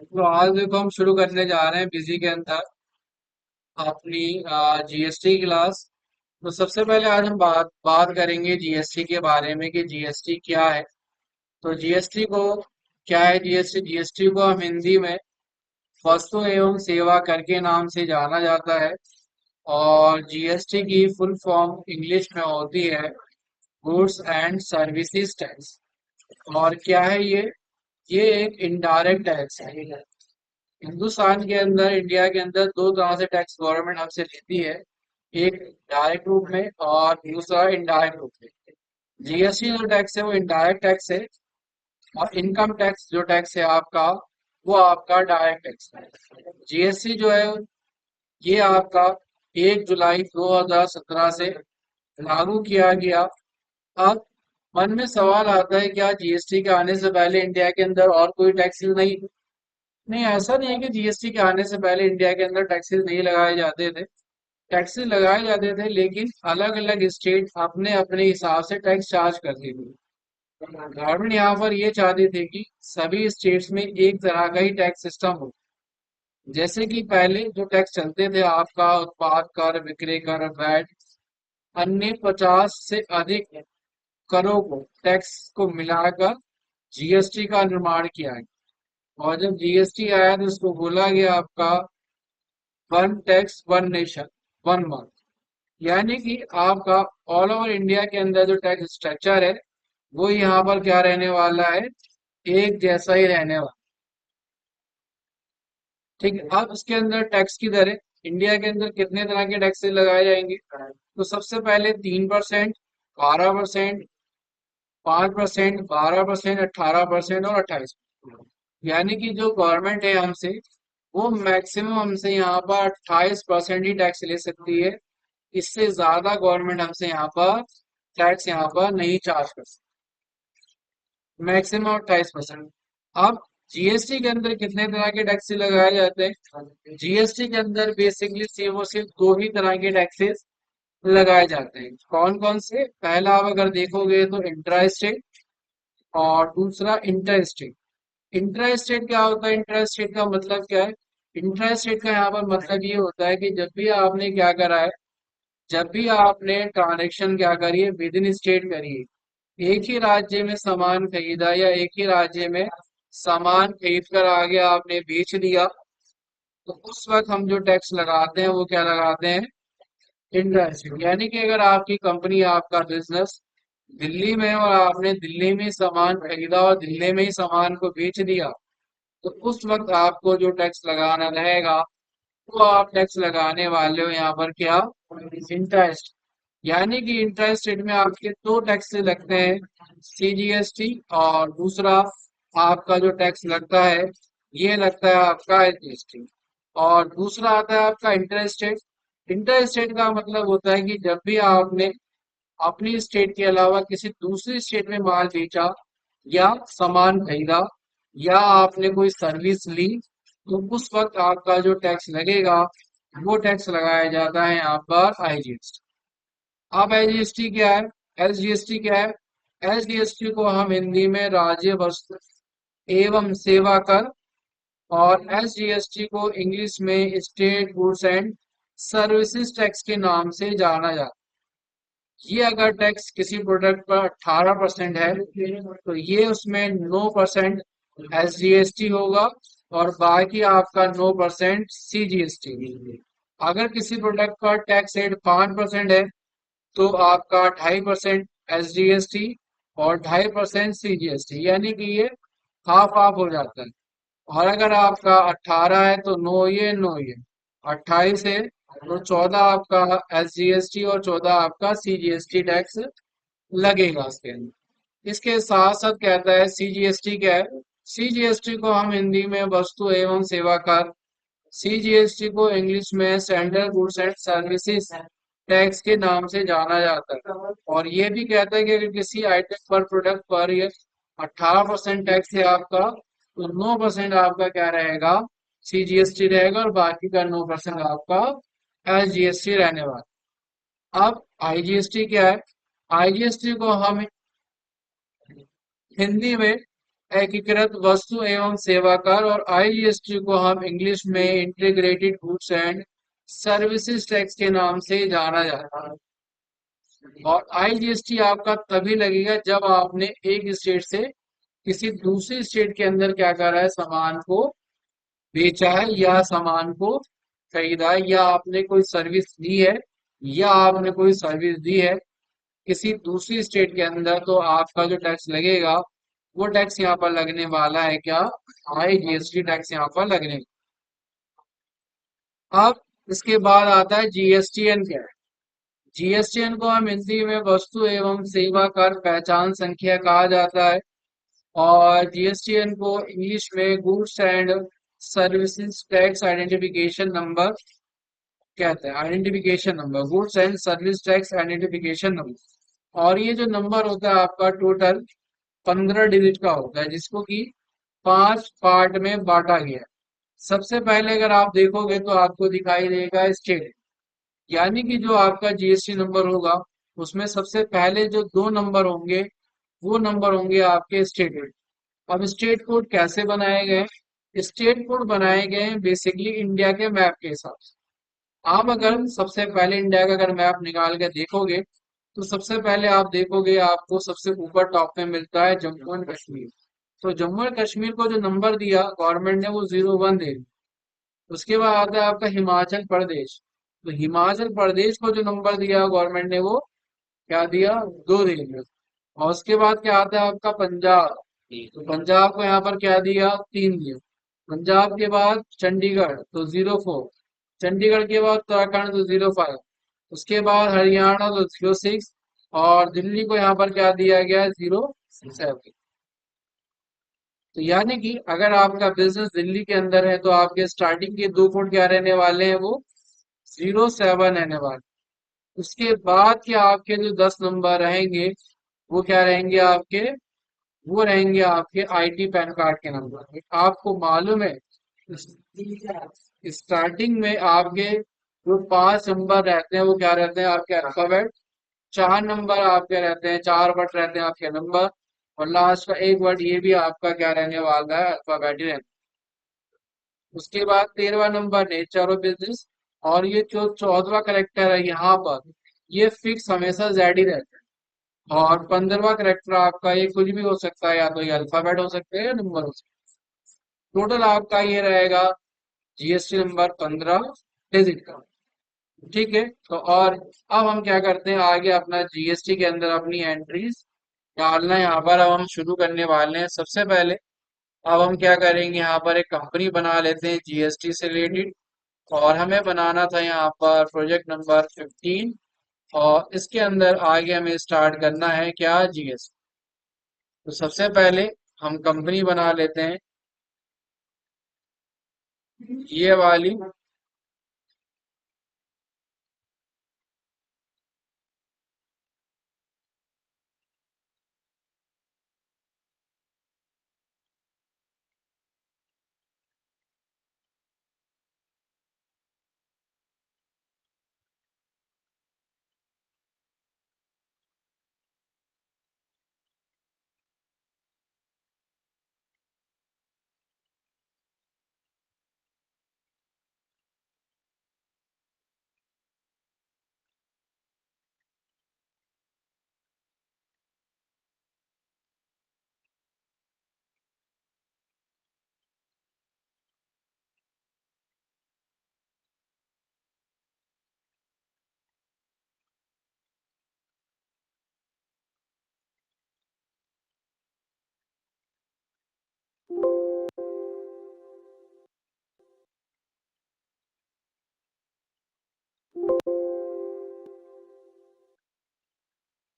तो आज देखो हम शुरू करने जा रहे हैं बिजी के अंदर अपनी जीएसटी क्लास। तो सबसे पहले आज हम बात बात करेंगे जीएसटी के बारे में कि जीएसटी क्या है। तो जीएसटी को क्या है, जीएसटी जीएसटी को हम हिंदी में वस्तु एवं सेवा कर के नाम से जाना जाता है। और जीएसटी की फुल फॉर्म इंग्लिश में होती है गुड्स एंड सर्विसेज टैक्स। और क्या है ये एक इनडायरेक्ट टैक्स है। हिंदुस्तान के अंदर, इंडिया के अंदर दो तरह से टैक्स गवर्नमेंट हमसे लेती है। एक डायरेक्ट रूप में और दूसरा इनडायरेक्ट रूप में। जीएसटी जो टैक्स है वो इनडायरेक्ट टैक्स है। और इनकम टैक्स जो टैक्स है आपका, वो आपका डायरेक्ट टैक्स है। जीएसटी जो है ये आपका 1 जुलाई 2017 से लागू किया गया। अब मन में सवाल आता है, क्या जीएसटी के आने से पहले इंडिया के अंदर और कोई टैक्सेस नहीं? नहीं, ऐसा नहीं है कि जीएसटी के आने से पहले इंडिया के अंदर टैक्सेस नहीं लगाए जाते थे। टैक्सेस लगाए जाते थे, लेकिन अलग अलग स्टेट अपने अपने हिसाब से टैक्स चार्ज करती थी। गवर्नमेंट यहाँ पर ये चाहती थी कि सभी स्टेट्स में एक तरह का ही टैक्स सिस्टम हो। जैसे कि पहले जो टैक्स चलते थे आपका उत्पाद कर, विक्रय कर, वैट, अन्य 50 से अधिक करों को टैक्स को मिलाकर जीएसटी का निर्माण किया गया। और जब जीएसटी आया तो उसको बोला गया आपका one tax one nation one mark. यानी कि आपका ऑल ओवर इंडिया के अंदर जो टैक्स स्ट्रक्चर है वो यहाँ पर क्या रहने वाला है, एक जैसा ही रहने वाला। ठीक है। अब इसके अंदर टैक्स की दरें, इंडिया के अंदर कितने तरह के टैक्सेस लगाए जाएंगे? तो सबसे पहले 3%, 12%, 5%, 12%, 18% और 28%। यानी कि जो गवर्नमेंट है हमसे, वो मैक्सिमम हमसे यहाँ पर 28% ही टैक्स ले सकती है। इससे ज्यादा गवर्नमेंट हमसे यहाँ पर टैक्स यहाँ पर नहीं चार्ज कर सकती। मैक्सिमम 28%। अब जीएसटी के अंदर कितने तरह के टैक्स लगाए जाते हैं? जीएसटी के अंदर बेसिकली सिर्फ और सिर्फ दो ही तरह के टैक्सेस लगाए जाते हैं। कौन कौन से? पहला आप अगर देखोगे तो इंट्रा स्टेट, और दूसरा इंटर स्टेट। इंट्रा स्टेट क्या होता है? इंट्रा स्टेट का मतलब क्या है? इंट्रा स्टेट का यहाँ पर मतलब ये होता है कि जब भी आपने क्या करा है, जब भी आपने ट्रांजेक्शन क्या करी है विद इन स्टेट करी है, एक ही राज्य में सामान खरीदा या एक ही राज्य में सामान खरीद कर आगे आपने बेच दिया, तो उस वक्त हम जो टैक्स लगाते हैं वो क्या लगाते हैं? इंटरेस्ट। यानी कि अगर आपकी कंपनी, आपका बिजनेस दिल्ली में है और आपने दिल्ली में ही सामान खरीदा और दिल्ली में ही सामान को बेच दिया, तो उस वक्त आपको जो टैक्स लगाना रहेगा वो आप टैक्स लगाने वाले हो यहाँ पर क्या? इंटरेस्ट। यानी कि इंटरेस्ट रेट में आपके दो टैक्स लगते हैं, सीजीएसटी, और दूसरा आपका जो टैक्स लगता है ये लगता है आपका एसजीएसटी। और दूसरा आता है आपका इंटरेस्ट रेट। इंटरेस्ट रेट का मतलब होता है कि जब भी आपने अपनी स्टेट के अलावा किसी दूसरी स्टेट में माल बेचा या सामान खरीदा या आपने कोई सर्विस ली, तो उस वक्त आपका जो टैक्स लगेगा वो टैक्स लगाया जाता है यहाँ पर आईजीएसटी। अब एसजीएसटी क्या है? एसजीएसटी क्या है? एसजीएसटी को हम हिंदी में राज्य वस्तु एवं सेवा कर, और एसजीएसटी को इंग्लिश में state goods and services tax के नाम से जाना जाता है। ये अगर टैक्स किसी प्रोडक्ट पर 18% है, तो ये उसमें 9% एसजीएसटी होगा और बाकी आपका 9% सीजीएसटी। अगर किसी प्रोडक्ट पर टैक्स रेट 5% है, तो आपका 2.5% एसजीएसटी और 2.5% सीजीएसटी, यानी कि ये हाफ हाफ हो जाता है। और अगर आपका 18 है तो नो ये नो ये, 28 है तो 14 आपका एसजीएसटी और 14 आपका सीजीएसटी टैक्स लगेगा इसके अंदर। इसके साथ साथ कहता है सीजीएसटी क्या है? सीजीएसटी को हम हिंदी में वस्तु एवं सेवा कर, सीजीएसटी को इंग्लिश में central goods and services tax के नाम से जाना जाता है। और ये भी कहता है कि अगर किसी आइटम पर, प्रोडक्ट पर ये 18% टैक्स है आपका, तो 9% आपका क्या रहेगा? सीजीएसटी रहेगा, और बाकी का 9% आपका एसजीएसटी रहने वाला। अब आईजीएसटी क्या है? आईजीएसटी को हम हिंदी में एकीकृत वस्तु एवं सेवा कर, और आईजीएसटी को हम इंग्लिश में integrated goods and services tax के नाम से जाना जाता है। और आईजीएसटी आपका तभी लगेगा जब आपने एक स्टेट से किसी दूसरी स्टेट के अंदर क्या करा है, सामान को बेचा है या सामान को खरीदा है, या आपने कोई सर्विस दी है, या आपने कोई सर्विस दी है किसी दूसरी स्टेट के अंदर, तो आपका जो टैक्स लगेगा वो टैक्स यहाँ पर लगने वाला है क्या, आईजीएसटी टैक्स यहाँ पर लगने। अब इसके बाद आता है जीएसटीएन। क्या है जीएसटीएन? को हम हिंदी में वस्तु एवं सेवा कर पहचान संख्या कहा जाता है, और जीएसटीएन को इंग्लिश में goods and services tax identification number कहते हैं। Identification number, goods and service tax identification number. और ये जो नंबर होता है आपका टोटल 15 डिजिट का होता है, जिसको कि 5 पार्ट में बांटा गया है। सबसे पहले अगर आप देखोगे तो आपको दिखाई देगा स्टेट, यानी कि जो आपका जीएसटी नंबर होगा उसमें सबसे पहले जो 2 नंबर होंगे वो नंबर होंगे आपके स्टेट कोड। अब स्टेट कोड कैसे बनाए गए? स्टेट कोड बनाए गए हैं बेसिकली इंडिया के मैप के हिसाब से। आप अगर सबसे पहले इंडिया का अगर मैप निकाल के देखोगे तो सबसे पहले आप देखोगे आपको सबसे ऊपर टॉप में मिलता है जम्मू एंड कश्मीर। तो जम्मू एंड कश्मीर को जो नंबर दिया गवर्नमेंट ने वो 01 दे दिया। उसके बाद आता है आपका हिमाचल प्रदेश। तो हिमाचल प्रदेश को जो नंबर दिया गवर्नमेंट ने वो क्या दिया, 2 दे दिया। और उसके बाद क्या आता है आपका पंजाब। तो पंजाब को यहाँ पर क्या दिया, 3 दिया। पंजाब के बाद चंडीगढ़ तो 04। चंडीगढ़ के बाद उत्तराखंड तो 05। उसके बाद हरियाणा तो 06। और दिल्ली को यहाँ पर क्या दिया गया है, 07। तो यानी कि अगर आपका बिजनेस दिल्ली के अंदर है तो आपके स्टार्टिंग के 2 कोड क्या रहने वाले हैं, वो 07 रहने वाले। उसके बाद के आपके जो 10 नंबर रहेंगे वो क्या रहेंगे आपके, वो रहेंगे आपके आईटी पैन कार्ड के नंबर। आपको मालूम है स्टार्टिंग में आपके जो 5 नंबर रहते हैं वो क्या रहते हैं आपके अल्फाबेट। 4 नंबर आपके रहते हैं, 4 वर्ड रहते हैं आपके नंबर। और लास्ट का 1 वर्ड ये भी आपका क्या रहने वाला है, अल्फाबेट ही रहने। उसके बाद 13वां नंबर नेचर ऑफ बिजनेस। और ये जो 14वां करेक्टर है यहाँ पर, ये फिक्स हमेशा जेड ही रहता है। और 15वां करेक्टर आपका ये कुछ भी हो सकता है, या तो ये अल्फाबेट हो सकते हैं या नंबर हो सकते हैं। टोटल आपका ये रहेगा जीएसटी नंबर 15 डिजिट का। ठीक है, तो और अब हम क्या करते हैं, आगे अपना जीएसटी के अंदर अपनी एंट्रीज डालना है। यहाँ पर अब हम शुरू करने वाले हैं। सबसे पहले अब हम क्या करेंगे, यहाँ पर एक कंपनी बना लेते हैं जीएसटी से रिलेटेड। और हमें बनाना था यहाँ पर प्रोजेक्ट नंबर 15। और इसके अंदर आगे हमें स्टार्ट करना है क्या, जीएसटी। तो सबसे पहले हम कंपनी बना लेते हैं ये वाली।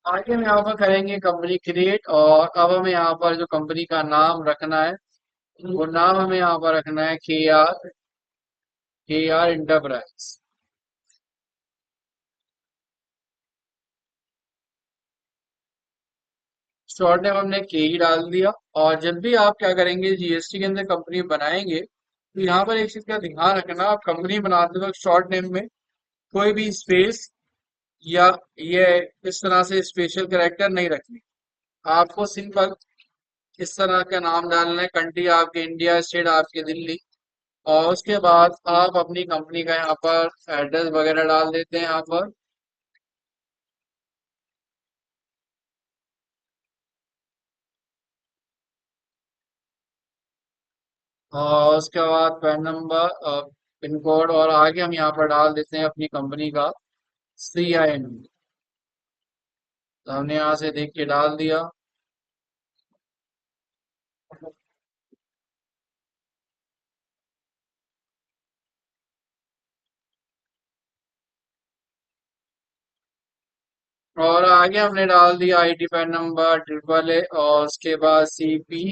आगे हम यहाँ पर करेंगे कंपनी क्रिएट। और अब हमें यहाँ पर जो कंपनी का नाम रखना है वो नाम हमें यहाँ पर रखना है के आर इंटरप्राइज। शॉर्ट नेम हमने के ही डाल दिया। और जब भी आप क्या करेंगे जीएसटी के अंदर कंपनी बनाएंगे तो यहाँ पर एक चीज का ध्यान रखना, आप कंपनी बनाते वक्त शॉर्ट नेम में कोई भी स्पेस या ये इस तरह से स्पेशल कैरेक्टर नहीं रखनी। आपको सिंपल इस तरह का नाम डालना है, कंट्री आपके इंडिया, स्टेट आपके दिल्ली। और उसके बाद आप अपनी कंपनी का यहाँ पर एड्रेस वगैरह डाल देते हैं यहाँ पर। और उसके बाद पैन नंबर, पिन कोड, और आगे हम यहाँ पर डाल देते हैं अपनी कंपनी का CIN। तो हमने यहाँ से देख के डाल दिया। और आगे हमने डाल दिया ID पैन नंबर 888 और उसके बाद CP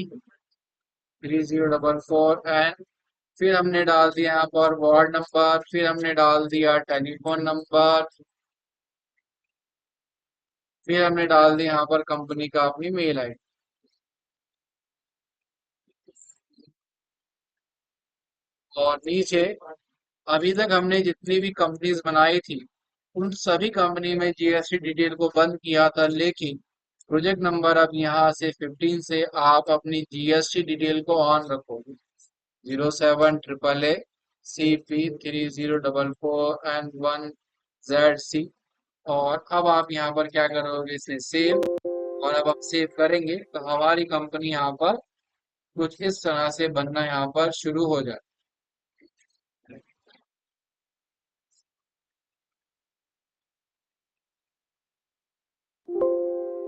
3044 फिर हमने डाल दिया यहाँ पर वार्ड नंबर, फिर हमने डाल दिया टेलीफोन नंबर, फिर हमने डाल दिया यहाँ पर कंपनी का अपनी मेल ID। और नीचे अभी तक हमने जितनी भी कंपनीज बनाई थी उन सभी कंपनी में GST डिटेल को बंद किया था, लेकिन प्रोजेक्ट नंबर अब यहाँ से 15 से आप अपनी GST डिटेल को ऑन रखोगे। 07 888 CP 3044 and 1ZC। और अब आप यहाँ पर क्या करोगे, इसे सेव। और अब आप सेव करेंगे तो हमारी कंपनी यहाँ पर कुछ इस तरह से बनना यहाँ पर शुरू हो जाए।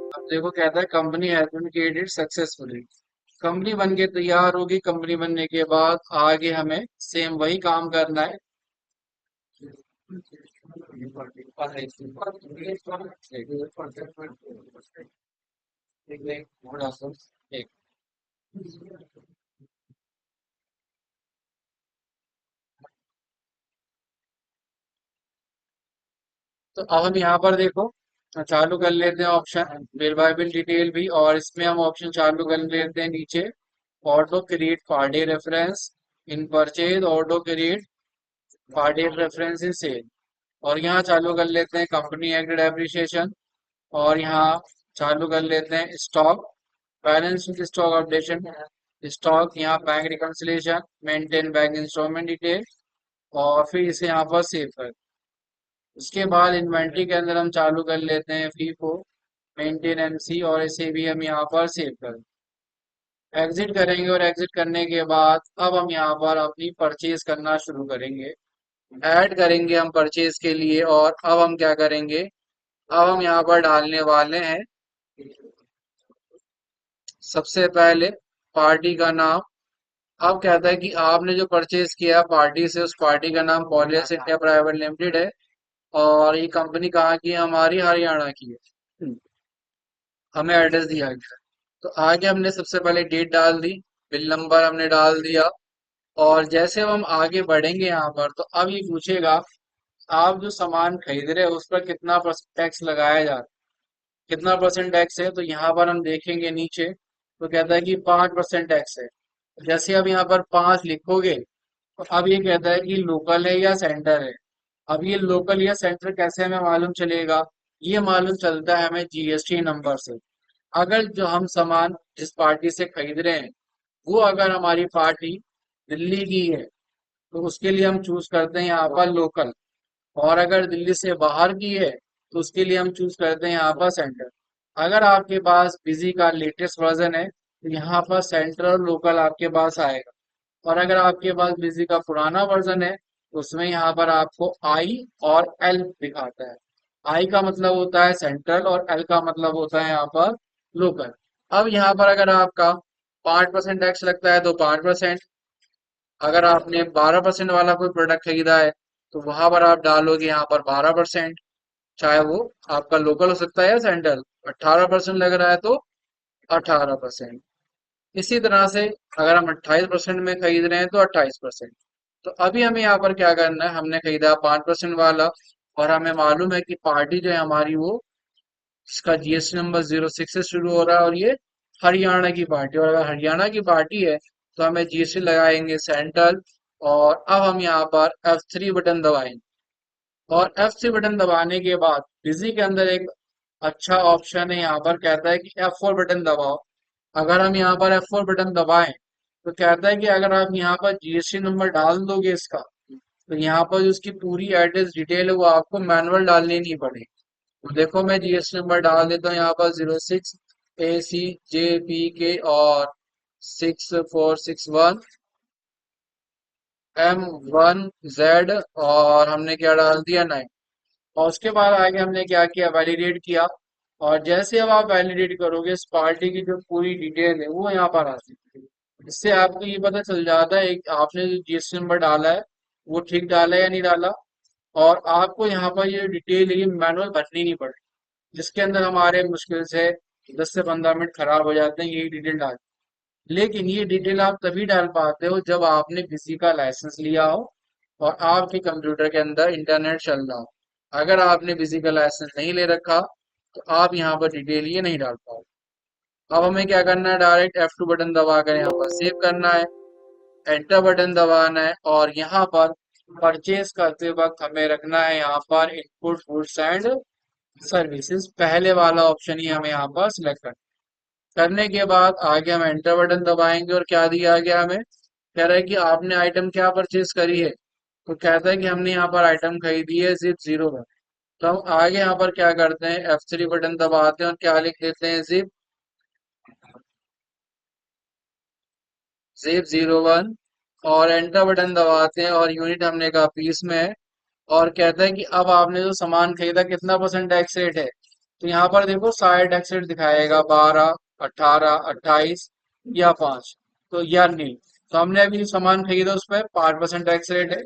अब देखो कहता है company has been created successfully. Company बन के तैयार होगी। कंपनी बनने के बाद आगे हमें सेम वही काम करना है। एक तो अब हम यहाँ पर देखो चालू कर लेते हैं option bill bye bill detail भी, और इसमें हम ऑप्शन चालू कर लेते हैं नीचे auto create party reference in purchase, auto create party reference in sale. और यहाँ चालू कर लेते हैं कंपनी एक्ट डेप्रिसिएशन। और यहाँ चालू कर लेते हैं stock balance sheet, stock updation, stock, यहाँ bank reconciliation, maintain bank instalment detail, और फिर इसे यहाँ पर सेव कर। उसके बाद इन्वेंट्री के अंदर हम चालू कर लेते हैं फीफो, मेंटेन MC, और इसे भी हम यहाँ पर सेव कर एग्जिट करेंगे। और एग्जिट करने के बाद अब हम यहाँ पर अपनी परचेज करना शुरू करेंगे। ऐड करेंगे हम परचेज के लिए। और अब हम क्या करेंगे, अब हम यहाँ पर डालने वाले हैं सबसे पहले पार्टी का नाम। अब कहता है कि आपने जो परचेज किया पार्टी से, उस पार्टी का नाम पॉलियस इंडिया प्राइवेट लिमिटेड है। और ये कंपनी कहाँ की है, हमारी हरियाणा की है। हमें एड्रेस दिया गया है। तो आगे हमने सबसे पहले डेट डाल दी, बिल नंबर हमने डाल दिया। और जैसे अब हम आगे बढ़ेंगे यहाँ पर तो अब ये पूछेगा आप जो सामान खरीद रहे हो उस पर कितना टैक्स लगाया जा रहा है, कितना परसेंट टैक्स है। तो यहाँ पर हम देखेंगे नीचे तो कहता है कि 5% टैक्स है। जैसे अब यहाँ पर 5 लिखोगे तो अब ये कहता है कि लोकल है या सेंटर है। अब ये लोकल या सेंटर कैसे हमें मालूम चलेगा, ये मालूम चलता है हमें GST नंबर से। अगर जो हम सामान जिस पार्टी से खरीद रहे हैं वो अगर हमारी पार्टी दिल्ली की है तो उसके लिए हम चूज करते हैं यहाँ पर लोकल। और अगर दिल्ली से बाहर की है तो उसके लिए हम चूज करते हैं यहाँ पर सेंटर। अगर आपके पास बिजी का लेटेस्ट वर्जन है तो यहाँ पर सेंटर और लोकल आपके पास आएगा। और अगर आपके पास बिजी का पुराना वर्जन है तो उसमें यहाँ पर आपको I और L दिखाता है। I का मतलब होता है सेंट्रल और L का मतलब होता है यहाँ पर लोकल। अब यहाँ पर अगर आपका 5% टैक्स लगता है तो 5%। अगर आपने 12% वाला कोई प्रोडक्ट खरीदा है तो वहां पर आप डालोगे यहाँ पर 12%। चाहे वो आपका लोकल हो सकता है या सेंट्रल। 18% लग रहा है तो 18%। इसी तरह से अगर हम 28% में खरीद रहे हैं तो 28%। तो अभी हमें यहाँ पर क्या करना है, हमने खरीदा 5% वाला और हमें मालूम है कि पार्टी जो है हमारी वो इसका GST नंबर 06 से शुरू हो रहा है और ये हरियाणा की पार्टी। और अगर हरियाणा की पार्टी है तो हमें GST लगाएंगे सेंट्रल। और अब हम यहाँ पर F3 बटन दबाएंगे। और F3 बटन दबाने के बाद बिजी के अंदर एक अच्छा ऑप्शन है, यहाँ पर कहता है कि F4 बटन दबाओ। अगर हम यहाँ पर F4 बटन दबाएं तो कहता है कि अगर आप यहाँ पर जीएसटी नंबर डाल दोगे इसका, तो यहाँ पर जो उसकी पूरी एड्रेस डिटेल है वो आपको मैनुअल डालनी नहीं पड़ेगी। तो देखो मैं जीएसटी नंबर डाल देता हूँ यहाँ पर 06 AC JPK और 6461M1Z, और हमने क्या डाल दिया 9। और उसके बाद आगे हमने क्या किया, वैलिडेट किया। और जैसे अब आप वैलिडेट करोगे इस पार्टी की जो पूरी डिटेल है वो यहाँ पर आ सकती है। इससे आपको ये पता चल जाता है कि आपने जो जीएसटी नंबर डाला है वो ठीक डाला है या नहीं डाला। और आपको यहाँ पर ये डिटेल ये मैनुअल भरनी नहीं पड़े, जिसके अंदर हमारे मुश्किल से 10 से 15 मिनट खराब हो जाते हैं यही डिटेल डाल। लेकिन ये डिटेल आप तभी डाल पाते हो जब आपने किसी का लाइसेंस लिया हो और आपके कंप्यूटर के अंदर इंटरनेट चल रहा हो। अगर आपने किसी का लाइसेंस नहीं ले रखा तो आप यहाँ पर डिटेल ये नहीं डाल पाओ। अब हमें क्या करना है, डायरेक्ट F2 बटन दबाकर यहाँ पर सेव करना है, एंटर बटन दबाना है, और यहाँ पर परचेज करते वक्त हमें रखना है यहाँ पर इनपुट गुड्स एंड सर्विसेज, पहले वाला ऑप्शन ही हमें यहाँ पर सिलेक्ट करने के बाद आगे हम एंटर बटन दबाएंगे। और क्या दिया गया, हमें कह रहा है कि आपने आइटम क्या परचेज करी है। तो कहता है कि हमने यहाँ पर आइटम खरीदी है जिप 01। तो हम आगे यहाँ पर क्या करते हैं, F3 बटन दबाते हैं और क्या लिख देते हैं, जिप 01, और एंटर बटन दबाते हैं और यूनिट हमने कहा पीस में है। और कहता है कि अब आपने जो सामान खरीदा कितना परसेंट टैक्स रेट है। तो यहाँ पर देखो सारे टैक्स रेट दिखाएगा, 12, 18, 28 या 5, तो या नहीं। तो हमने अभी जो सामान खरीदा उस पर 5% टैक्स रेट है।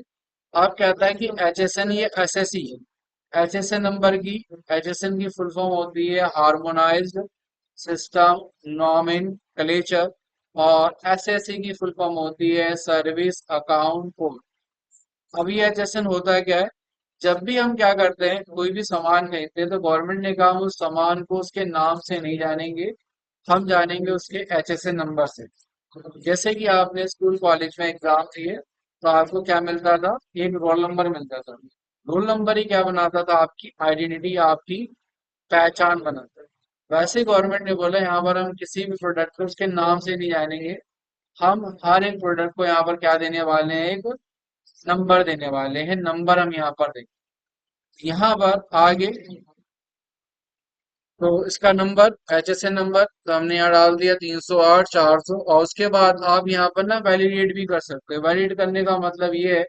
अब कहता है कि HSN ये SSE है। HSN नंबर की, HSN की फुल फॉर्म होती है हार्मोनाइज्ड सिस्टम नॉमेनक्लेचर, और SSE की फुल फॉर्म होती है सर्विस अकाउंट कोड। अभी HSN होता है क्या है, जब भी हम क्या करते हैं कोई भी सामान खरीदते हैं तो गवर्नमेंट ने कहा हम उस सामान को उसके नाम से नहीं जानेंगे, हम जानेंगे उसके HSN नंबर से। जैसे कि आपने स्कूल कॉलेज में एग्जाम दिए तो आपको क्या मिलता था, एक रोल नंबर मिलता था। रोल नंबर ही क्या बनाता था, आपकी आइडेंटिटी, आपकी पहचान बनाता था। वैसे गवर्नमेंट ने बोला यहाँ पर हम किसी भी प्रोडक्ट को उसके नाम से नहीं जानेंगे, हम हर एक प्रोडक्ट को यहाँ पर क्या देने वाले हैं, एक नंबर देने वाले हैं। नंबर हम यहाँ पर देंगे, यहाँ पर आगे। तो इसका नंबर HSN नंबर तो हमने यहाँ डाल दिया 308 400। और उसके बाद आप यहाँ पर ना वैलिडेट भी कर सकते हो। वैलिडेट करने का मतलब ये है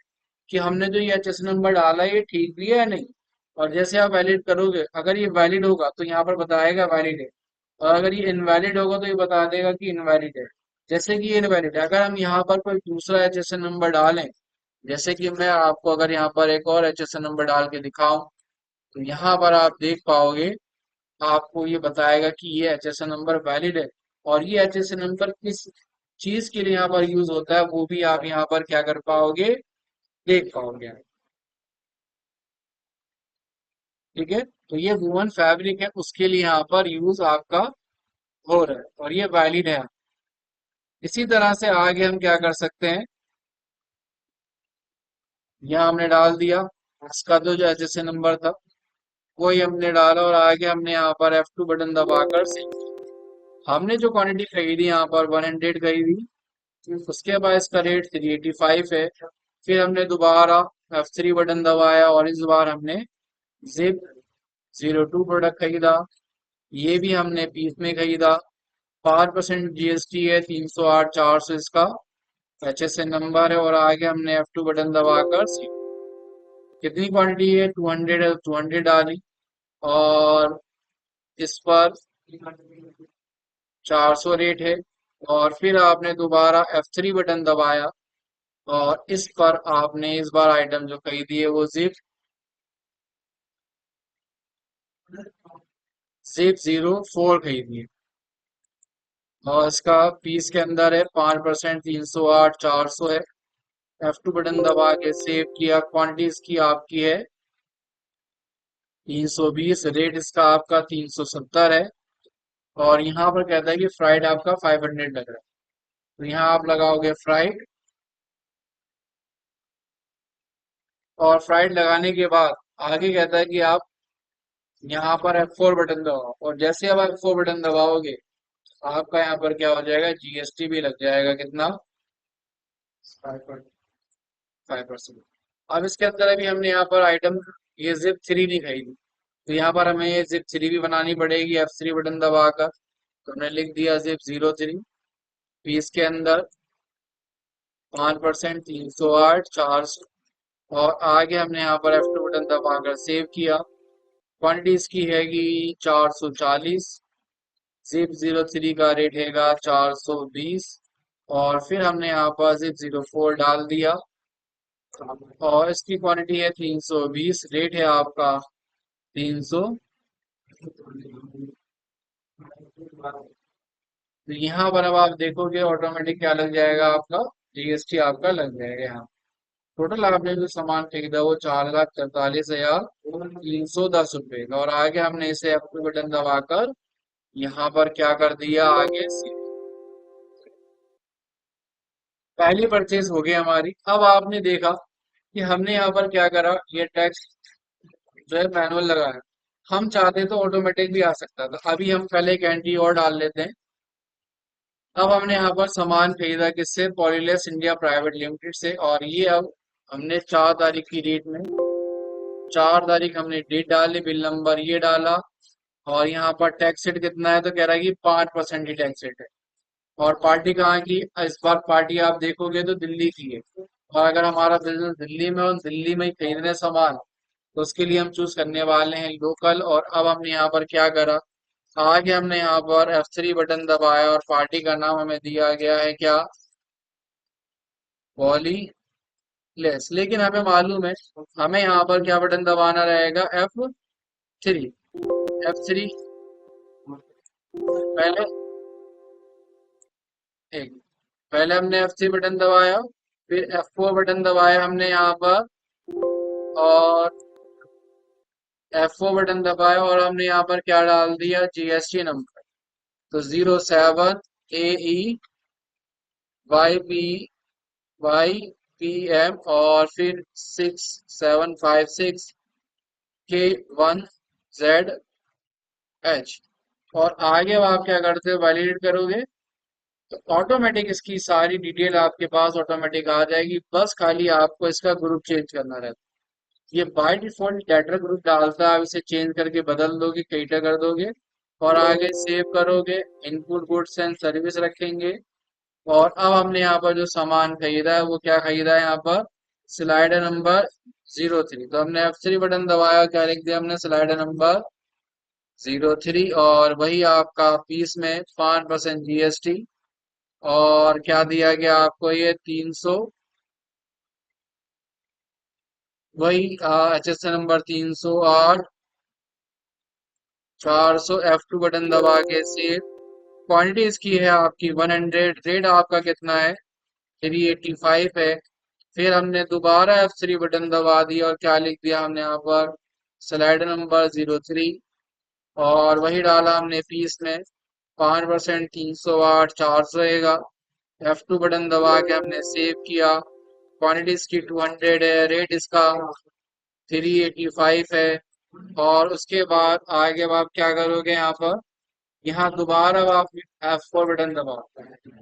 कि हमने जो ये HSN नंबर डाला है ये ठीक भी है या नहीं। और जैसे आप वैलिड करोगे, अगर ये वैलिड होगा तो यहाँ पर बताएगा वैलिड है, और अगर ये इनवैलिड होगा तो ये बता देगा कि इनवैलिड है। जैसे कि ये इनवैलिड है, अगर हम यहाँ पर कोई दूसरा HSN नंबर डालें, जैसे कि मैं आपको अगर यहाँ पर एक और HSN नंबर डाल के दिखाऊं, तो यहाँ पर आप देख पाओगे, आपको ये बताएगा कि ये HSN नंबर वैलिड है। और ये HSN नंबर किस चीज के लिए यहाँ पर यूज होता है वो भी आप यहाँ पर क्या कर पाओगे, देख पाओगे। ठीक है, तो ये वुवन फैब्रिक है, उसके लिए यहाँ पर यूज आपका हो रहा है और ये वैलिड है। इसी तरह से आगे हम क्या कर सकते हैं, यहाँ हमने डाल दिया इसका तो जो HSN नंबर था वही हमने डाला, और आगे हमने यहाँ पर F2 बटन दबाकर हमने जो क्वांटिटी खरीदी यहाँ पर 100 खरीदी, उसके बाद इसका रेट 385 है। फिर हमने दोबारा F3 बटन दबाया और इस बार हमने जिप 02 प्रोडक्ट खरीदा, ये भी हमने पीस में खरीदा। 5% GST है, 308 400 इसका HSN नंबर है। और आगे हमने F2 बटन दबाकर कितनी क्वांटिटी है, 200 है, 200 डाली, और इस पर 400 रेट है। और फिर आपने दोबारा F3 बटन दबाया और इस पर आपने इस बार आइटम जो खरीदी है वो जिप 04 खरीदी है, और इसका पीस के अंदर है 5%, 308 400 है। F2 बटन दबा के सेव किया, क्वांटिटी इसकी आपकी है 320, रेट इसका आपका 370 है। और यहाँ पर कहता है कि फ्राइड आपका 500 लग रहा है, तो यहाँ आप लगाओगे फ्राइड। और फ्राइड लगाने के बाद आगे कहता है कि आप यहाँ पर F4 बटन दबाओ, और जैसे आप F4 बटन दबाओगे आपका यहाँ पर क्या हो जाएगा, जीएसटी भी लग जाएगा कितना, 5%। अब इसके अंदर अभी हमने यहाँ पर आइटम ये जिप थ्री नहीं खरीदी, तो यहाँ पर हमें ये जिप थ्री भी बनानी पड़ेगी F3 बटन दबाकर। तो हमने लिख दिया जिप 03, फीस के अंदर 5%, 308, 400। और आगे हमने यहाँ पर F2 बटन दबाकर सेव किया। क्वांटिटी इसकी हैगी 440, जिप 03 का रेट हैगा 420। और फिर हमने यहाँ पर जिप 04 डाल दिया, और इसकी क्वांटिटी है 320, रेट है आपका 300। तो यहाँ पर अब आप देखोगे ऑटोमेटिक क्या लग जाएगा आपका, जीएसटी आपका लग जाएगा यहाँ। टोटल आपने जो सामान खरीदा वो 4,43,310 रुपये का। और आगे हमने इसे F2 बटन दबाकर यहाँ पर क्या कर दिया, आगे से पहली परचेज हो गई हमारी। अब आपने देखा कि हमने यहाँ पर क्या करा, ये टैक्स जो है मैनुअल लगाया। हम चाहते तो ऑटोमेटिक भी आ सकता था, अभी हम पहले एक एंट्री और डाल लेते हैं। अब हमने यहाँ पर सामान खरीदा किससे, पॉलीलेस इंडिया प्राइवेट लिमिटेड से। और ये अब हमने 4 तारीख की डेट में, 4 तारीख हमने डेट डाली, बिल नंबर ये डाला। और यहाँ पर टैक्स रेट कितना है, तो कह रहा है कि 5% ही टैक्स रेट है। और पार्टी कहाँ की, इस बार पार्टी आप देखोगे तो दिल्ली की है। और अगर हमारा बिजनेस दिल्ली में और दिल्ली में ही खरीदने सामान, तो उसके लिए हम चूज करने वाले हैं लोकल। और अब हमने यहाँ पर क्या करा, आगे हमने यहाँ पर F3 बटन दबाया और पार्टी का नाम हमें दिया गया है क्या, पॉली लेस। लेकिन हमें मालूम है हमें यहाँ पर क्या बटन दबाना रहेगा, F3। F3 पहले, एक पहले हमने F3 बटन दबाया, फिर F4 बटन दबाया हमने यहाँ पर, और F4 बटन दबाया और हमने यहाँ पर क्या डाल दिया, जीएसटी नंबर। तो 07AE YP और फिर 6756K1ZH। और आगे अब आप क्या करते हो, वैलिडेट करोगे तो ऑटोमेटिक इसकी सारी डिटेल आपके पास ऑटोमेटिक आ जाएगी। बस खाली आपको इसका ग्रुप चेंज करना रहता है। ये बाय डिफॉल्ट कैटर ग्रुप डालता है, आप इसे चेंज करके बदल दोगे, कैटर कर दोगे और आगे सेव करोगे, इनपुट गुड्स एंड सर्विस रखेंगे। और अब हमने यहाँ पर जो सामान खरीदा है वो क्या खरीदा है, यहाँ पर स्लाइडर नंबर 03। तो हमने F3 बटन दबाया, क्या लिख दिया हमने, स्लाइडर नंबर 03। और वही आपका पीस में 5% जीएसटी। और क्या दिया गया आपको, ये 300, वही HSN नंबर 308, 400। F2 बटन दबा के सेव। क्वांटिटी इसकी है आपकी 100, रेट आपका कितना है, 385 है। फिर हमने दोबारा F3 बटन दबा दिया और क्या लिख दिया हमने यहाँ पर, स्लाइडर नंबर 03। और वही डाला हमने फीस में 5%, 308, 400 रहेगा। F2 बटन दबा के हमने सेव किया। क्वांटिटी इसकी 200 है, रेट इसका 385 है। और उसके बाद आगे अब आप क्या करोगे, यहाँ पर यहाँ दोबारा अब आप F4 बटन दबाओ।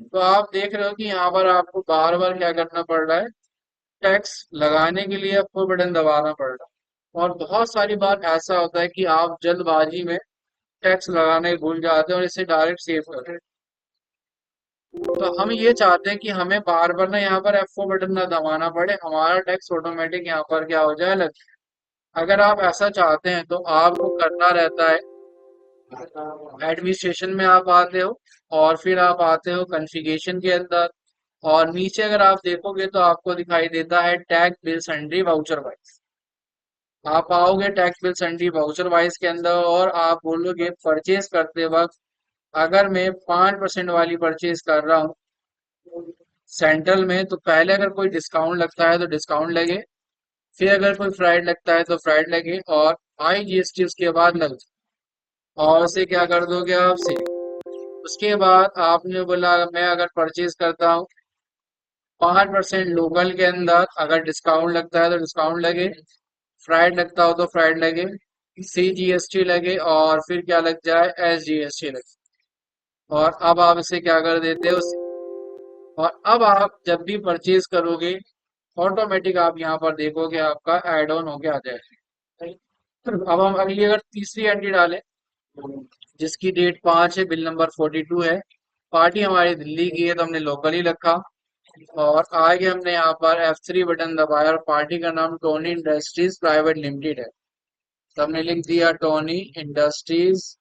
तो आप देख रहे हो कि यहाँ पर आपको बार बार क्या करना पड़ रहा है, टैक्स लगाने के लिए F4 बटन दबाना पड़ रहा है। और बहुत सारी बार ऐसा होता है कि आप जल्दबाजी में टैक्स लगाने भूल जाते हैं और इसे डायरेक्ट सेव करते हैं। तो हम ये चाहते हैं कि हमें बार बार ना यहाँ पर F4 बटन ना दबाना पड़े, हमारा टैक्स ऑटोमेटिक यहाँ पर क्या हो जाए, लग। अगर आप ऐसा चाहते हैं तो आपको करना रहता है, एडमिनिस्ट्रेशन में आप आते हो और फिर आप आते हो कॉन्फ़िगरेशन के अंदर। और नीचे अगर आप देखोगे तो आपको दिखाई देता है tax bill sundry voucher wise. आप आओगे tax bill sundry voucher wise के अंदर और आप बोलोगे परचेज करते वक्त, अगर मैं 5% वाली परचेज कर रहा हूँ सेंट्रल में, तो पहले अगर कोई डिस्काउंट लगता है तो डिस्काउंट लगे, फिर अगर कोई फ्राइड लगता है तो फ्राइड लगे, और IGST उसके बाद लग जाए। और उसे क्या कर दोगे आप से। उसके बाद आपने बोला मैं अगर परचेज करता हूँ 5% लोकल के अंदर, अगर डिस्काउंट लगता है तो डिस्काउंट लगे, फ्राइड लगता हो तो फ्राइड लगे, CGST लगे, और फिर क्या लग जाए, SGST लगे। और अब आप इसे क्या कर देते हो, और अब आप जब भी परचेज करोगे ऑटोमेटिक आप यहाँ पर देखोगे आपका ऐड ऑन होके आ जाएगा। अब हम अगली अगर तीसरी एंट्री डालें जिसकी डेट 5 है, बिल नंबर 42 है, पार्टी हमारी दिल्ली की है तो हमने लोकल ही रखा, और आगे हमने यहाँ पर F3 बटन दबाया और पार्टी का नाम टोनी इंडस्ट्रीज प्राइवेट लिमिटेड है, तो हमने लिख दिया टोनी इंडस्ट्रीज।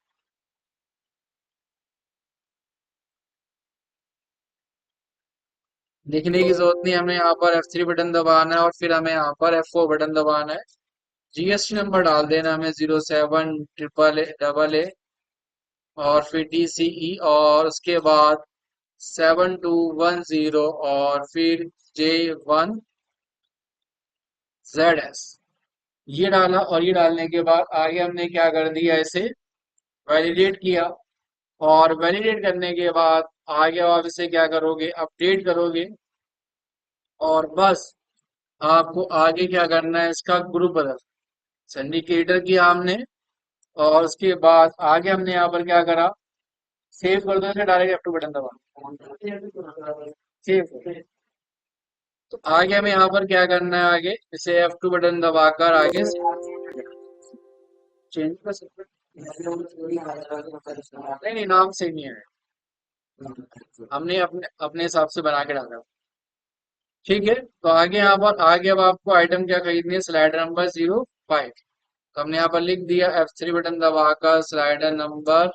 लिखने की जरूरत नहीं, हमें यहाँ पर F3 बटन दबाना है और फिर हमें यहाँ पर F4 बटन दबाना है। जीएसटी नंबर डाल देना हमें 07 और फिर DCE और उसके बाद 7210 और फिर J1ZS, ये डाला। और ये डालने के बाद आगे हमने क्या कर दिया, इसे वैलिडेट किया, और वैलिडेट करने के बाद आगे आप इसे क्या करोगे, अपडेट करोगे, और बस आपको आगे क्या करना है, इसका ग्रुप बदल सिंडिकेटर किया हमने, और उसके बाद आगे हमने यहाँ पर क्या करा, सेव कर दो, डायरेक्ट F2 बटन दबा सेव। तो आगे हमें यहाँ पर क्या करना है, आगे इसे F2 बटन दबाकर आगे चेंज कर सकते हैं। नहीं नहीं, नाम से नहीं है, हमने अपने अपने हिसाब से बना के डाला। ठीक है, तो आगे यहाँ पर आगे अब आपको आइटम क्या खरीदनी है, स्लाइडर नंबर 05, तो हमने यहाँ पर लिख दिया F3 बटन दबाकर स्लाइडर नंबर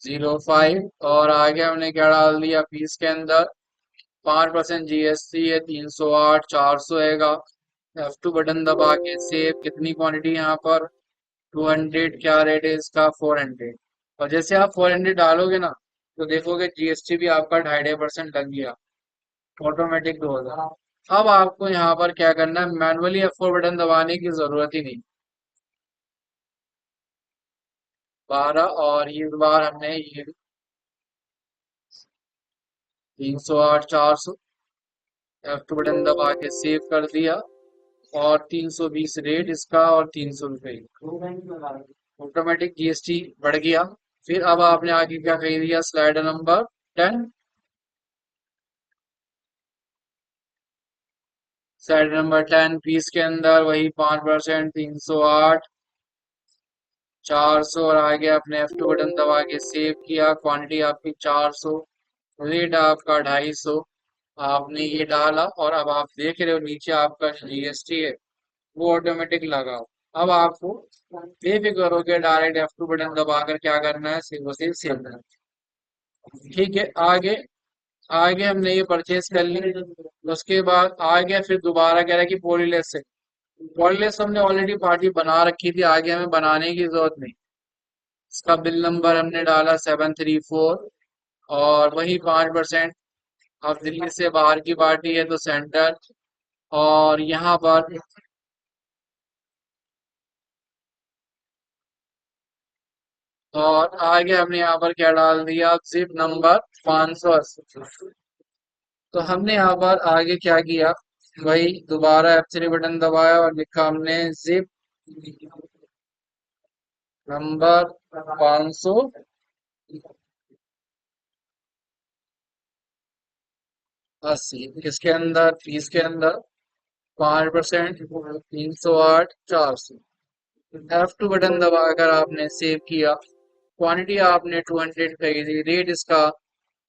05, और आगे हमने क्या डाल दिया, फीस के अंदर 5% GST है, 308 400 हैगा। F2 बटन दबा के सेव, कितनी क्वांटिटी यहाँ पर 200, क्या रेट है इसका 400, और जैसे आप 400 डालोगे ना तो देखोगे जीएसटी भी आपका 2.5% लग गया, ऑटोमेटिक 2000। अब आपको यहाँ पर क्या करना है, मैनुअली F4 बटन दबाने की जरूरत ही नहीं। 12 और ये बार हमने ये 308 400 F2 बटन दबा के सेव कर दिया, और 320 रेट इसका और 300 रुपये, ऑटोमेटिक जीएसटी बढ़ गया। फिर अब आपने आगे क्या कह दिया, slider number 10, slider number 10 piece के अंदर वही 5%, 308 400, और आगे आपने F2 बटन दबा के सेव किया, क्वांटिटी आपकी 400, रेट आपका 250, आपने ये डाला, और अब आप देख रहे हो नीचे आपका जीएसटी है वो ऑटोमेटिक लगा। अब आपको बेफिक्र होकर डायरेक्ट F2 बटन दबाकर क्या करना है, सिर्फ और सिर्फ सेव करना है। ठीक है, आगे आगे हमने ये परचेज कर ली, उसके बाद आगे फिर दोबारा कह रहा है कि पॉलीलेस से, पॉलीलेस हमने ऑलरेडी पार्टी बना रखी थी, आगे हमें बनाने की जरूरत नहीं। इसका बिल नंबर हमने डाला 734, और वही 5%। अब दिल्ली से बाहर की पार्टी है तो सेंटर, और यहाँ पर और आगे हमने यहाँ पर क्या डाल दिया, जिप नंबर 580। तो हमने यहाँ पर आगे क्या किया, वही दोबारा F3 बटन दबाया और लिखा हमने जिप नंबर 580, किसके अंदर, फीस के अंदर 5%, 308 400। F2 बटन दबाकर आपने सेव किया, क्वांटिटी आपने 200 खरीदी, रेट इसका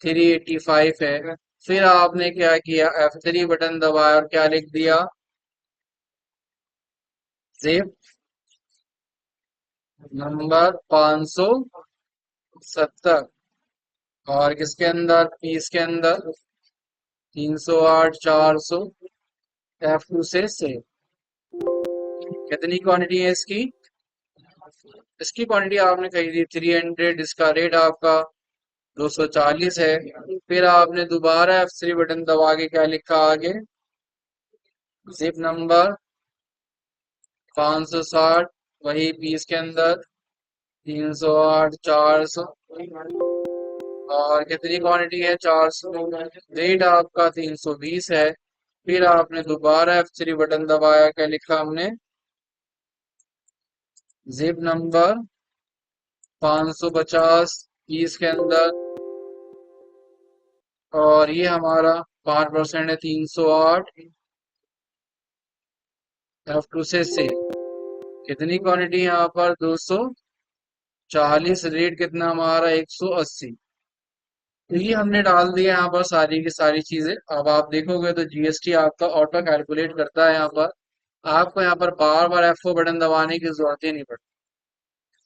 385 है। फिर आपने क्या किया, F3 बटन दबाया और क्या लिख दिया, सेव नंबर 570, और किसके अंदर, पीस के अंदर 308 400, F2 से सेव। कितनी क्वांटिटी है इसकी, इसकी क्वांटिटी आपने खरीदी 300, इसका रेट आपका 240 है। फिर आपने दोबारा F3 बटन दबा के क्या लिखा आगे, जिप नंबर 560, वही पीस के अंदर 308 400, और कितनी क्वांटिटी है 400, रेट आपका 320 है। फिर आपने दोबारा F3 बटन दबाया, क्या लिखा हमने, जिप नंबर 550 20 के अंदर, और ये हमारा 5% है 308 F2 से सेल। कितनी क्वांटिटी यहाँ पर 240, रेट कितना हमारा 180। तो ये हमने डाल दिया यहाँ पर सारी की सारी चीजें। अब आप देखोगे तो जीएसटी आपका ऑटो कैलकुलेट करता है यहाँ पर। आपको यहाँ पर बार बार F4 बटन दबाने की जरूरत ही नहीं पड़ती,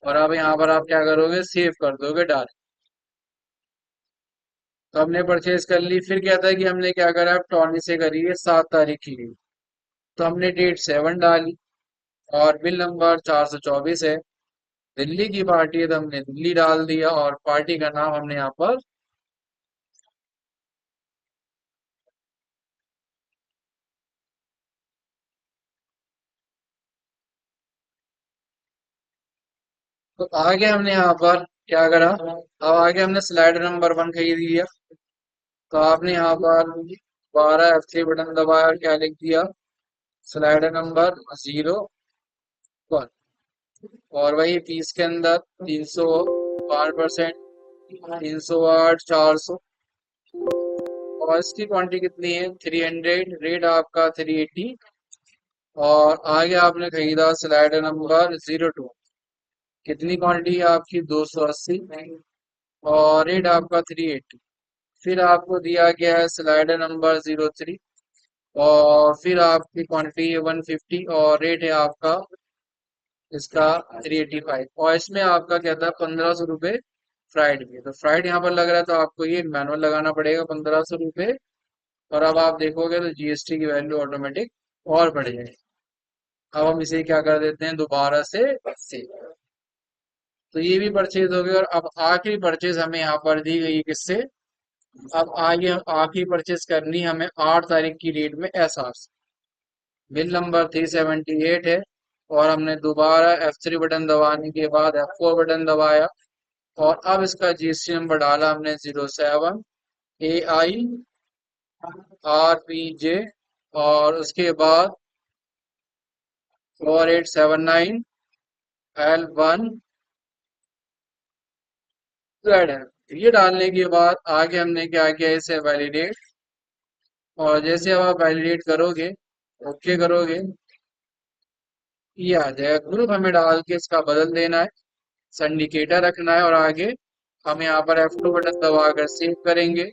और अब यहाँ पर आप क्या करोगे, सेव कर दोगे डायरेक्ट। तो हमने परचेज कर ली। फिर क्या था कि हमने क्या करा, टॉनी से करी है 7 तारीख की ली। तो हमने डेट 7 डाली, और बिल नंबर 424 है। दिल्ली की पार्टी है तो हमने दिल्ली डाल दिया, और पार्टी का नाम हमने यहाँ पर, तो आगे हमने यहाँ पर क्या करा, अब आगे हमने स्लाइड नंबर 1 खरीद लिया। तो आपने यहाँ पर 12 F3 बटन दबाया और क्या लिख दिया, स्लाइडर नंबर 01, और वही पीस के अंदर 300, 5%, 308, 400, और इसकी क्वांटिटी कितनी है 300, रेट आपका 380। और आगे आपने खरीदा स्लाइडर नंबर 02, कितनी क्वांटिटी है आपकी 280, और रेट आपका 380। फिर आपको दिया गया है स्लाइडर नंबर 03, और फिर आपकी क्वांटिटी है 150, और रेट है आपका इसका 385, और इसमें आपका क्या था 1500 रुपये फ्राइड भी है। तो फ्राइड यहाँ पर लग रहा है, तो आपको ये मैनुअल लगाना पड़ेगा 1500 रुपये। और अब आप देखोगे तो जीएसटी की वैल्यू ऑटोमेटिक और बढ़ जाएगी। अब हम इसे क्या कर देते हैं दोबारा से। तो ये भी परचेज हो गई, और अब आखिरी परचेज हमें यहाँ पर दी गई है किससे, अब आगे आखिरी परचेज करनी है हमें 8 तारीख की डेट में एहसास। बिल नंबर 378 है, और हमने दोबारा F3 बटन दबाने के बाद F4 बटन दबाया, और अब इसका जीएसटी नंबर डाला हमने 07AIRPJ, और उसके बाद 4879L1 Z है। ये डालने के बाद आगे हमने क्या किया, इसे वैलिडेट, और जैसे अब आप वैलिडेट करोगे, ओके करोगे, ये आ जाएगा। ग्रुप हमें डाल के इसका बदल देना है, सिंडिकेटर रखना है, और आगे हम यहाँ पर F2 बटन दबाकर सेव करेंगे,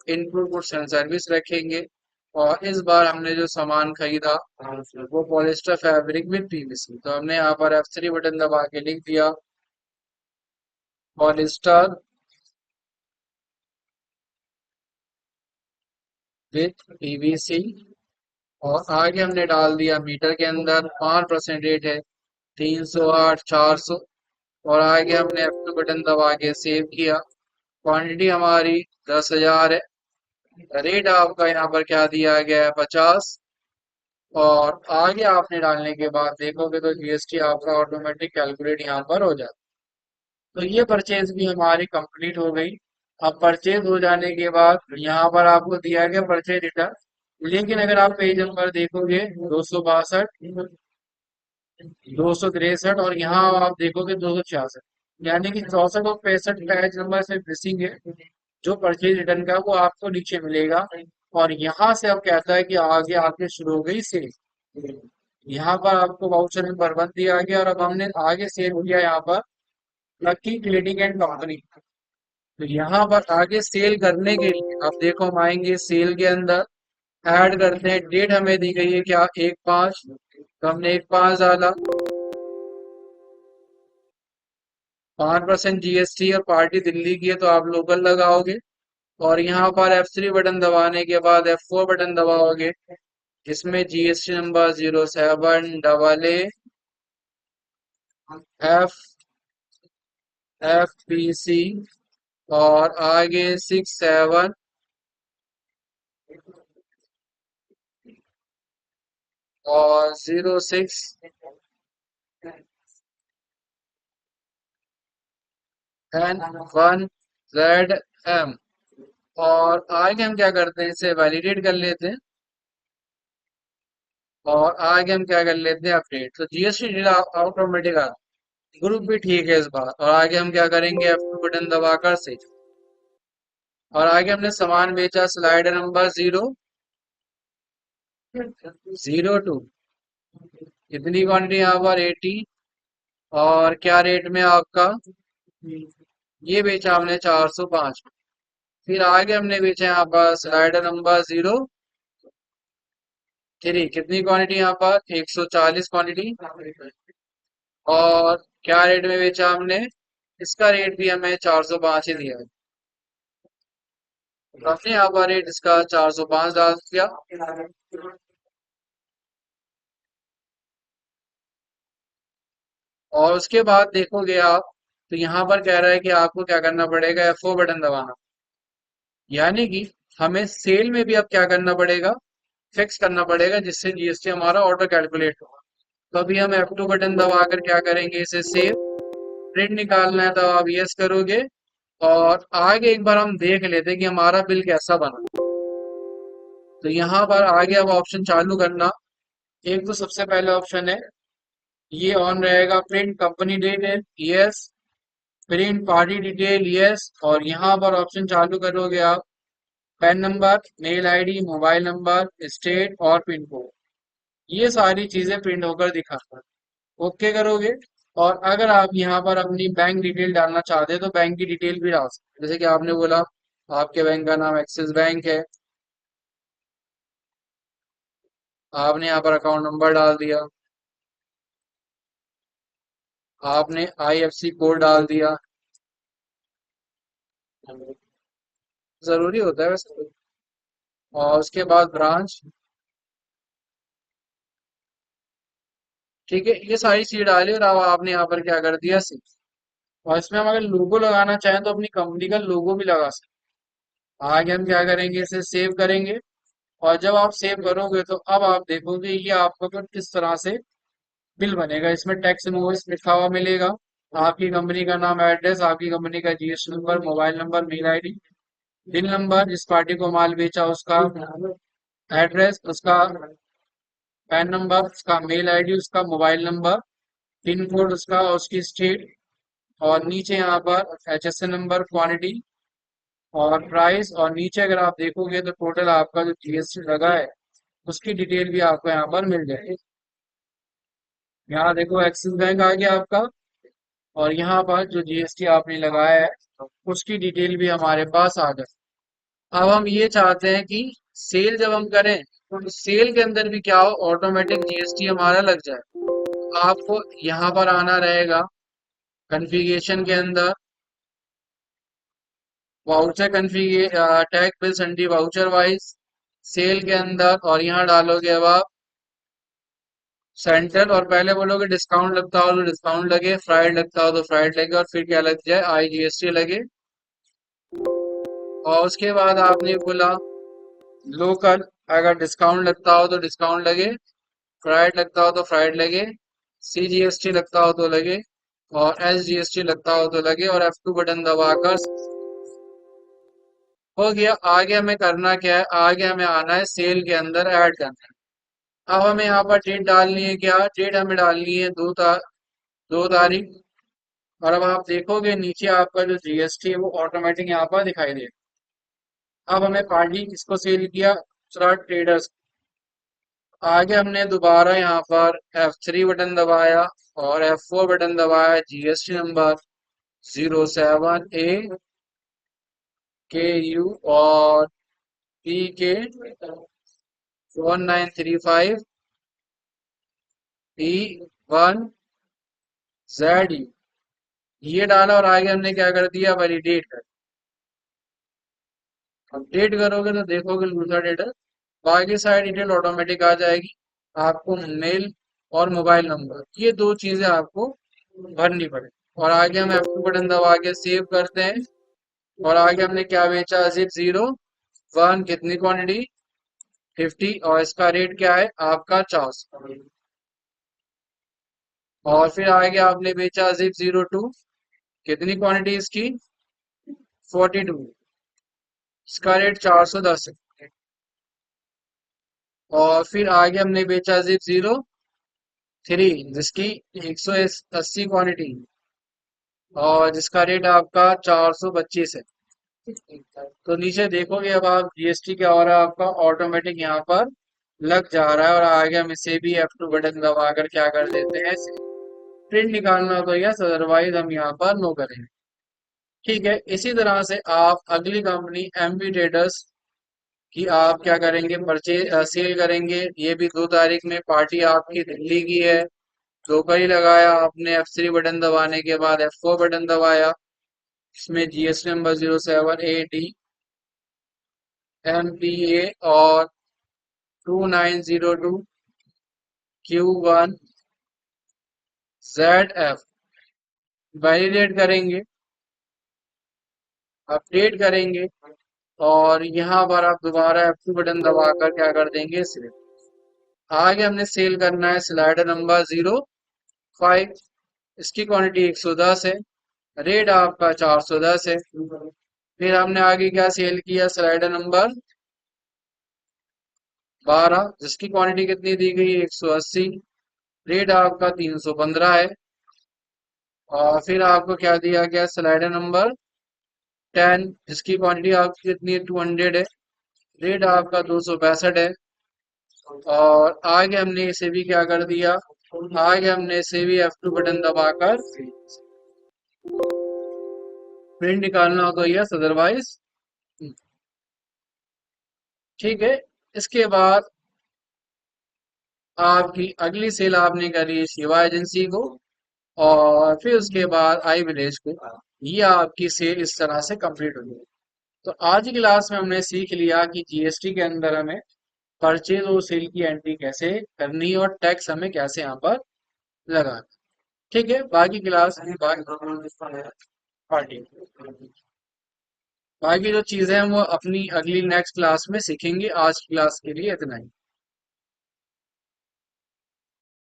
इनपुट गुड्स एंड सर्विस रखेंगे। और इस बार हमने जो सामान खरीदा वो पॉलिस्टर फैब्रिक विद पीवीसी, तो हमने यहाँ पर F3 बटन दबा के लिख दिया पॉलिस्टर विद पीवीसी, और आगे हमने डाल दिया मीटर के अंदर 5% रेट है 308, 400, और आगे हमने F2 बटन दबा के सेव किया। क्वांटिटी हमारी 10,000 है, रेट आपका यहाँ पर क्या दिया गया है 50, और आगे आपने डालने के बाद देखोगे तो जीएसटी आपका ऑटोमेटिक कैलकुलेट यहाँ पर हो जाता है। तो ये परचेज भी हमारी कंप्लीट हो गई। अब परचेज हो जाने के बाद यहाँ पर आपको दिया गया परचेज रिटर्न, लेकिन अगर आप पेज नंबर देखोगे 262, 263, और यहाँ आप देखोगे 266, यानी कि 64 और 65 पेज नंबर से मिसिंग है। जो परचेज रिटर्न का वो आपको नीचे मिलेगा, और यहाँ से अब कहता है कि आगे आपके शुरू हो गई सेल। यहाँ पर आपको वाउचर नंबर 1 दिया गया, और अब हमने आगे सेल किया यहाँ पर लकी ट्रेडिंग एंड कंपनी। तो यहाँ पर आगे सेल करने के लिए अब देखो हम आएंगे सेल के अंदर, ऐड करते हैं। डेट हमें दी गई है क्या 1/5, तो हमने 1/5 डाला, 5% जीएसटी, और पार्टी दिल्ली की है तो आप लोकल लगाओगे। और यहाँ पर F3 बटन दबाने के बाद F4 बटन दबाओगे, जिसमें जीएसटी नंबर 07AA FFPC, और आगे 67 और 06N1ZM। और आगे हम क्या करते हैं, इसे वैलिडेट कर लेते हैं, और आगे हम क्या कर लेते हैं अपडेट। तो जीएसटी ऑटोमेटिक आता है। ग्रुप भी ठीक है इस बार। और आगे हम क्या करेंगे, F2 बटन दबाकर से, और आगे हमने सामान बेचा स्लाइडर नंबर 002, कितनी क्वांटिटी यहाँ पर 80, और क्या रेट में आपका, ये बेचा हमने 405। फिर आगे हमने बेचा यहाँ पर स्लाइडर नंबर 03, कितनी क्वांटिटी यहाँ पर 140 क्वांटिटी, और क्या रेट में बेचा हमने, इसका रेट भी हमें 405 ही दिया है, तो हमने यहाँ पर रेट इसका 405 डाल दिया। और उसके बाद देखोगे आप, तो यहाँ पर कह रहा है कि आपको क्या करना पड़ेगा, F4 बटन दबाना, यानी कि हमें सेल में भी अब क्या करना पड़ेगा, फिक्स करना पड़ेगा, जिससे जीएसटी हमारा ऑटो कैलकुलेट होगा। तो अभी हम F2 बटन दबाकर क्या करेंगे, इसे सेव, प्रिंट निकालना है तो आप यस करोगे। और आगे एक बार हम देख लेते हैं कि हमारा बिल कैसा बना। तो यहाँ पर आगे अब ऑप्शन चालू करना, एक तो सबसे पहले ऑप्शन है, ये ऑन रहेगा, print company detail, yes, print party detail, yes, और यहाँ पर ऑप्शन चालू करोगे आप, PAN number, mail ID, mobile number, state और पिन कोड, ये सारी चीजें प्रिंट होकर दिखाता है, ओके करोगे। और अगर आप यहाँ पर अपनी बैंक डिटेल डालना चाहते हैं तो बैंक की डिटेल भी डाल सकते हैं, जैसे कि आपने बोला आपके बैंक का नाम एक्सिस बैंक है, आपने यहाँ पर अकाउंट नंबर डाल दिया, आपने आईएफसी कोड डाल दिया, जरूरी होता है वैसे, और उसके बाद ब्रांच, ठीक है, ये सारी चीज डाली और अब आपने यहाँ पर क्या कर दिया, सेव। और इसमें हम अगर लोगो लगाना चाहें तो अपनी कंपनी का लोगो भी लगा सकते हैं। आगे हम क्या करेंगे, इसे सेव करेंगे, और जब आप सेव करोगे तो अब आप देखोगे ये आपको फिर किस तरह से बिल बनेगा, इसमें टैक्स इनवॉइस लिखा हुआ मिलेगा, आपकी कंपनी का नाम, एड्रेस, आपकी कंपनी का GST number, mobile number, mail ID, bill number, जिस पार्टी को माल बेचा उसका एड्रेस, उसका पैन नंबर, उसका मेल आईडी, उसका मोबाइल नंबर, पिन कोड उसका और उसकी स्टेट, और नीचे यहाँ पर एचएसएन नंबर, क्वांटिटी और प्राइस, और नीचे अगर आप देखोगे तो टोटल आपका जो जीएसटी लगा है उसकी डिटेल भी आपको यहाँ पर मिल जाएगी। यहाँ देखो एक्सिस बैंक आ गया आपका, और यहाँ पर जो जीएसटी आपने लगाया है उसकी डिटेल भी हमारे पास आ गई। अब हम ये चाहते हैं कि सेल जब हम करें तो सेल के अंदर भी क्या हो, ऑटोमेटिक जीएसटी हमारा लग जाए। आपको यहाँ पर आना रहेगा कॉन्फ़िगरेशन के अंदर, voucher config, tag bill sundry voucher wise, sale के अंदर, और यहाँ डालोगे अब आप सेंटर, और पहले बोलोगे डिस्काउंट लगता हो तो डिस्काउंट लगे, फ्राइड लगता हो तो फ्राइड लगे, और फिर क्या लग जाए, आईजीएसटी लगे। और उसके बाद आपने बोला लोकल, अगर डिस्काउंट लगता हो तो डिस्काउंट लगे, फ्राइड लगता हो तो फ्राइड लगे, सीजीएसटी लगता हो तो लगे, और एसजीएसटी लगता हो तो लगे, और F2 बटन दबाकर हो गया। आगे हमें करना क्या है, आगे हमें आना है सेल के अंदर ऐड करना है। अब हमें यहाँ पर डेट डालनी है, क्या डेट हमें डालनी है, 2 तारीख। और अब आप देखोगे नीचे आपका जो जीएसटी है वो ऑटोमेटिक यहाँ पर दिखाई देगा। अब हमें पार्टी किसको सेल किया, दूसरा ट्रेडर्स। आगे हमने दोबारा यहाँ पर F3 बटन दबाया और F4 बटन दबाया, जीएसटी नंबर 07A KU और PK 1935 P1Z, ये डाला और आगे हमने क्या कर दिया, वैलिडेट कर। अपडेट करोगे तो देखोगे दूसरा डेटा, बाकी सारी डिटेल ऑटोमेटिक आ जाएगी। आपको मेल और मोबाइल नंबर, ये दो चीजें आपको भरनी पड़े। और आगे हम F2 बटन दबा के सेव करते हैं। और आगे हमने क्या बेचा, ZIP 01, कितनी क्वांटिटी 50, और इसका रेट क्या है आपका 400। और फिर आगे आपने बेचा ZIP 02, कितनी क्वांटिटी इसकी 42, इसका रेट 410 है। और फिर आगे हमने बेचा ZIP 0 थ्री, जिसकी 180 क्वांटिटी और जिसका रेट आपका 425 है। तो नीचे देखोगे अब आप जीएसटी क्या हो रहा है आपका ऑटोमेटिक यहाँ पर लग जा रहा है, और आगे हम इसे भी F2 बटन दबा कर क्या कर देते हैं, प्रिंट निकालना तो यस, अदरवाइज हम यहाँ पर नो करेंगे। ठीक है, इसी तरह से आप अगली कंपनी एमबी ट्रेडर्स की आप क्या करेंगे, परचेज सेल करेंगे। ये भी 2 तारीख में पार्टी आपकी दिल्ली की है। धोखा ही लगाया आपने, F3 बटन दबाने के बाद F4 बटन दबाया। इसमें जीएसटी नंबर 07AD MPA और 2902Q1ZF वैलिडेट करेंगे, अपडेट करेंगे, और यहाँ पर आप दोबारा F2 बटन दबाकर क्या कर देंगे, सिलेक्ट। आगे हमने सेल करना है स्लाइडर नंबर 05। इसकी क्वांटिटी 110 है, रेट आपका 410 है। फिर हमने आगे क्या सेल किया, स्लाइडर नंबर 12, जिसकी क्वांटिटी कितनी दी गई, 180, रेट आपका 315 है। और फिर आपको क्या दिया गया, स्लाइडर नंबर 10, जिसकी क्वांटिटी आपकी कितनी है, 200 है, रेट आपका 265 है। और आगे हमने इसे भी क्या कर दिया, आगे हमने इसे भी F2 बटन दबाकर प्रिंट निकालना हो तो यस, अदरवाइज। ठीक है, इसके बाद आपकी अगली सेल आपने करी शिवा एजेंसी को, और फिर उसके बाद आई विलेज को। ये आपकी सेल इस तरह से कंप्लीट हो गई। तो आज की क्लास में हमने सीख लिया कि जीएसटी के अंदर हमें परचेज और सेल की एंट्री कैसे करनी है और टैक्स हमें कैसे यहाँ पर लगाना। ठीक है, बाकी क्लास पार्टी, बाकी जो चीजें हैं वो अपनी अगली नेक्स्ट क्लास में सीखेंगे। आज की क्लास के लिए इतना ही।